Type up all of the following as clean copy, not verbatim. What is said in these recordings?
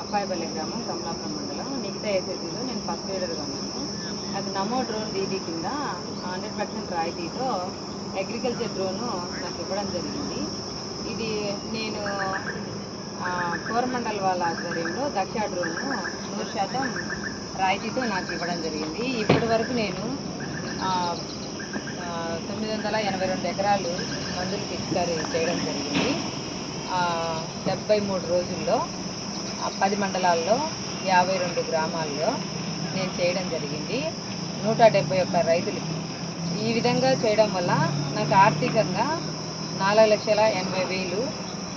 అప్పాయిపల్లి గ్రామం, కమలాపురం మండలం, నిఖితా ఎస్ఎస్సీలో నేను ఫస్ట్ లీడర్గా ఉన్నాను. నాకు నమో డ్రోన్ డీడీ కింద 100% రాయితీతో అగ్రికల్చర్ డ్రోను నాకు ఇవ్వడం జరిగింది. ఇది నేను కోరమండల్ వాళ్ళ ఆధ్వర్యంలో దక్ష డ్రోను 100% రాయితీతో నాకు ఇవ్వడం జరిగింది. ఇప్పటి వరకు నేను 982 ఎకరాలు మందులు పిచికారీ చేయడం జరిగింది. 73 రోజుల్లో 10 మండలాల్లో 52 గ్రామాల్లో నేను చేయడం జరిగింది. 171 రైతులకి ఈ విధంగా చేయడం వల్ల నాకు ఆర్థికంగా 4,80,000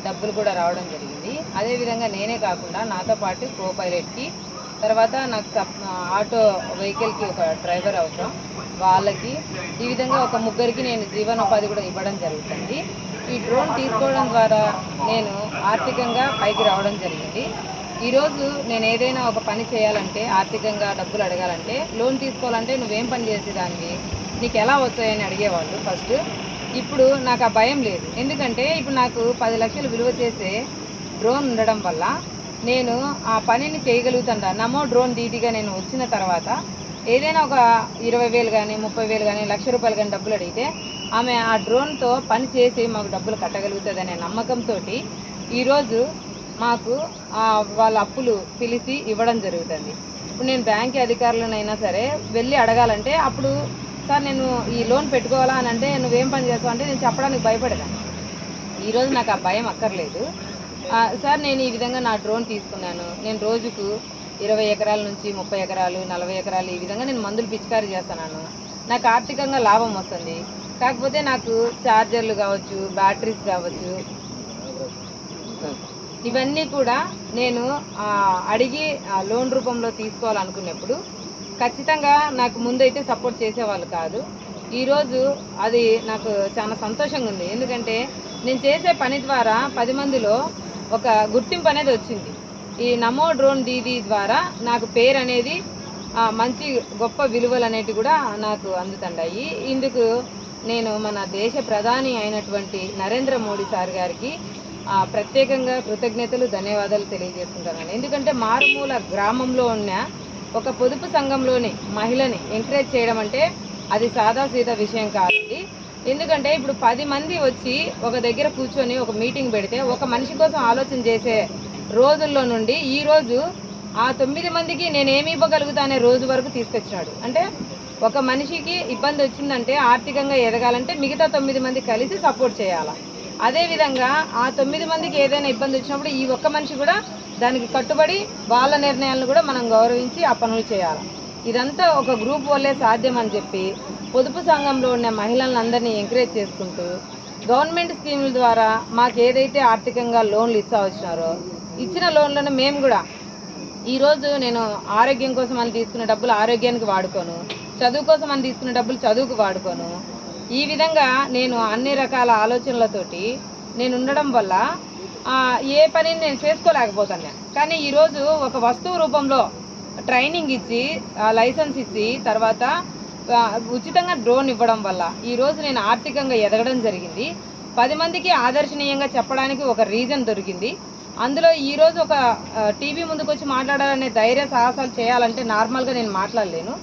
డబ్బులు కూడా రావడం జరిగింది. అదేవిధంగా నేనే కాకుండా నాతో పాటు కో పైలట్కి, తర్వాత నాకు ఆటో వెహికల్కి ఒక డ్రైవర్ అవసరం, వాళ్ళకి ఈ విధంగా ఒక 3కి నేను జీవనోపాధి కూడా ఇవ్వడం జరుగుతుంది. ఈ డ్రోన్ తీసుకోవడం ద్వారా నేను ఆర్థికంగా పైకి రావడం జరిగింది. ఈరోజు నేను ఏదైనా ఒక పని చేయాలంటే, ఆర్థికంగా డబ్బులు అడగాలంటే, లోన్ తీసుకోవాలంటే నువ్వేం పని చేసేదానివి, నీకు ఎలా వచ్చాయని అడిగేవాళ్ళు ఫస్ట్. ఇప్పుడు నాకు ఆ భయం లేదు. ఎందుకంటే ఇప్పుడు నాకు 10 లక్షలు విలువ చేసే డ్రోన్ ఉండడం వల్ల నేను ఆ పనిని చేయగలుగుతాను. నమో డ్రోన్ డీడీగా నేను వచ్చిన తర్వాత ఏదైనా ఒక 20,000 కానీ 30,000 కానీ ₹1,00,000 కానీ డబ్బులు అడిగితే ఆమె ఆ డ్రోన్తో పని చేసి మాకు డబ్బులు కట్టగలుగుతుంది అనే నమ్మకంతో ఈరోజు మాకు వాళ్ళ అప్పులు పిలిచి ఇవ్వడం జరుగుతుంది. ఇప్పుడు నేను బ్యాంక్ అధికారులనైనా సరే వెళ్ళి అడగాలంటే, అప్పుడు సార్ నేను ఈ లోన్ పెట్టుకోవాలా అని అంటే, నువ్వేం పని చేస్తావు అంటే నేను చెప్పడానికి భయపడేదాన్ని. ఈరోజు నాకు ఆ భయం అక్కర్లేదు. సార్ నేను ఈ విధంగా నా డ్రోన్ తీసుకున్నాను, నేను రోజుకు 20 ఎకరాల నుంచి 30 ఎకరాలు 40 ఎకరాలు ఈ విధంగా నేను మందులు పిచికారీ చేస్తున్నాను, నాకు ఆర్థికంగా లాభం వస్తుంది. కాకపోతే నాకు ఛార్జర్లు కావచ్చు, బ్యాటరీస్ కావచ్చు, ఇవన్నీ కూడా నేను అడిగి లోన్ రూపంలో తీసుకోవాలనుకున్నప్పుడు ఖచ్చితంగా నాకు ముందైతే సపోర్ట్ చేసేవాళ్ళు కాదు. ఈరోజు అది నాకు చాలా సంతోషంగా ఉంది. ఎందుకంటే నేను చేసే పని ద్వారా 10 మందిలో ఒక గుర్తింపు అనేది వచ్చింది. ఈ నమో డ్రోన్ దీదీ ద్వారా నాకు పేరు అనేది, మంచి గొప్ప విలువలు అనేవి కూడా నాకు అందుతున్నాయి. ఇందుకు నేను మన దేశ ప్రధాని అయినటువంటి నరేంద్ర మోడీ సార్ గారికి ప్రత్యేకంగా కృతజ్ఞతలు, ధన్యవాదాలు తెలియజేసుకుంటాను. ఎందుకంటే మారుమూల గ్రామంలో ఉన్న ఒక పొదుపు సంఘంలోని మహిళని ఎంకరేజ్ చేయడం అంటే అది సాదాసీదా విషయం కాదండి. ఎందుకంటే ఇప్పుడు 10 మంది వచ్చి ఒక దగ్గర కూర్చొని ఒక మీటింగ్ పెడితే ఒక మనిషి కోసం ఆలోచన చేసే రోజుల్లో నుండి ఈరోజు ఆ 9 మందికి నేనేమి ఇవ్వగలుగుతా అనే రోజు వరకు తీసుకొచ్చినాడు. అంటే ఒక మనిషికి ఇబ్బంది వచ్చిందంటే, ఆర్థికంగా ఎదగాలంటే మిగతా 9 మంది కలిసి సపోర్ట్ చేయాలి. అదేవిధంగా ఆ 9 మందికి ఏదైనా ఇబ్బంది వచ్చినప్పుడు ఈ ఒక్క మనిషి కూడా దానికి కట్టుబడి వాళ్ళ నిర్ణయాలను కూడా మనం గౌరవించి ఆ పనులు చేయాలి. ఇదంతా ఒక గ్రూప్ వల్లే సాధ్యం అని చెప్పి పొదుపు సంఘంలో ఉన్న మహిళలందరినీ ఎంకరేజ్ చేసుకుంటూ గవర్నమెంట్ స్కీముల ద్వారా మాకు ఏదైతే ఆర్థికంగా లోన్లు వచ్చినారో ఇచ్చిన లోన్లను మేము కూడా ఈరోజు నేను ఆరోగ్యం కోసం అని తీసుకున్న డబ్బులు ఆరోగ్యానికి వాడుకోను, చదువు కోసం అని తీసుకున్న డబ్బులు చదువుకు వాడుకోను. ఈ విధంగా నేను అన్ని రకాల ఆలోచనలతోటి నేను ఉండడం వల్ల ఏ పనిని నేను చేసుకోలేకపోతాను. కానీ ఈరోజు ఒక వస్తువు రూపంలో ట్రైనింగ్ ఇచ్చి, లైసెన్స్ ఇచ్చి, తర్వాత ఉచితంగా డ్రోన్ ఇవ్వడం వల్ల ఈరోజు నేను ఆర్థికంగా ఎదగడం జరిగింది. 10 మందికి ఆదర్శనీయంగా చెప్పడానికి ఒక రీజన్ దొరికింది. అందులో ఈరోజు ఒక టీవీ ముందుకు వచ్చి మాట్లాడాలనే ధైర్య సాహసాలు చేయాలంటే నార్మల్గా నేను మాట్లాడలేను.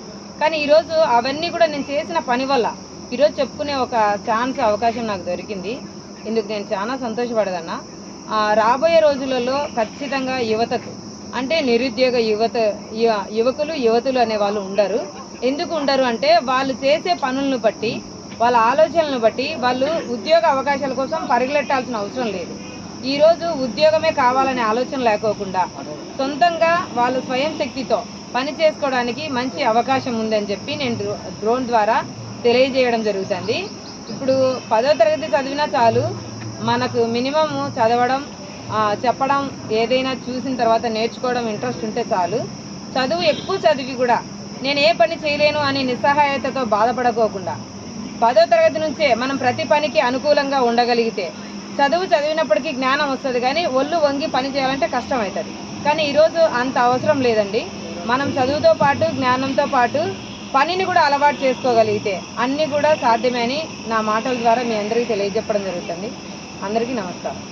కానీ ఈరోజు అవన్నీ కూడా నేను చేసిన పని వల్ల ఈరోజు చెప్పుకునే ఒక ఛాన్స్, అవకాశం నాకు దొరికింది. ఇందుకు నేను చాలా సంతోషపడదన్నా. రాబోయే రోజులలో ఖచ్చితంగా యువతకు, అంటే నిరుద్యోగ యువకులు యువతులు అనే వాళ్ళు ఉండరు. ఎందుకు ఉండరు అంటే వాళ్ళు చేసే పనులను బట్టి, వాళ్ళ ఆలోచనలను బట్టి వాళ్ళు ఉద్యోగ అవకాశాల కోసం పరిగెట్టాల్సిన అవసరం లేదు. ఈరోజు ఉద్యోగమే కావాలనే ఆలోచన లేకోకుండా సొంతంగా వాళ్ళు స్వయం శక్తితో పని చేసుకోవడానికి మంచి అవకాశం ఉందని చెప్పి నేను డ్రోన్ ద్వారా తెలియజేయడం జరుగుతుంది. ఇప్పుడు 10వ తరగతి చదివినా చాలు, మనకు మినిమం చదవడం, చెప్పడం, ఏదైనా చూసిన తర్వాత నేర్చుకోవడం ఇంట్రెస్ట్ ఉంటే చాలు. చదువు ఎక్కువ చదివి కూడా నేను ఏ పని చేయలేను అని నిస్సహాయతతో బాధపడకోకుండా 10వ తరగతి నుంచే మనం ప్రతి పనికి అనుకూలంగా ఉండగలిగితే, చదివినప్పటికీ జ్ఞానం వస్తుంది, కానీ ఒళ్ళు వంగి పని చేయాలంటే కష్టం అవుతుంది. కానీ ఈరోజు అంత అవసరం లేదండి. మనం చదువుతో పాటు జ్ఞానంతో పాటు పనిని కూడా అలవాటు చేసుకోగలిగితే అన్నీ కూడా సాధ్యమే అని నా మాటల ద్వారా మీ అందరికీ తెలియజెప్పడం జరుగుతుంది. అందరికీ నమస్కారం.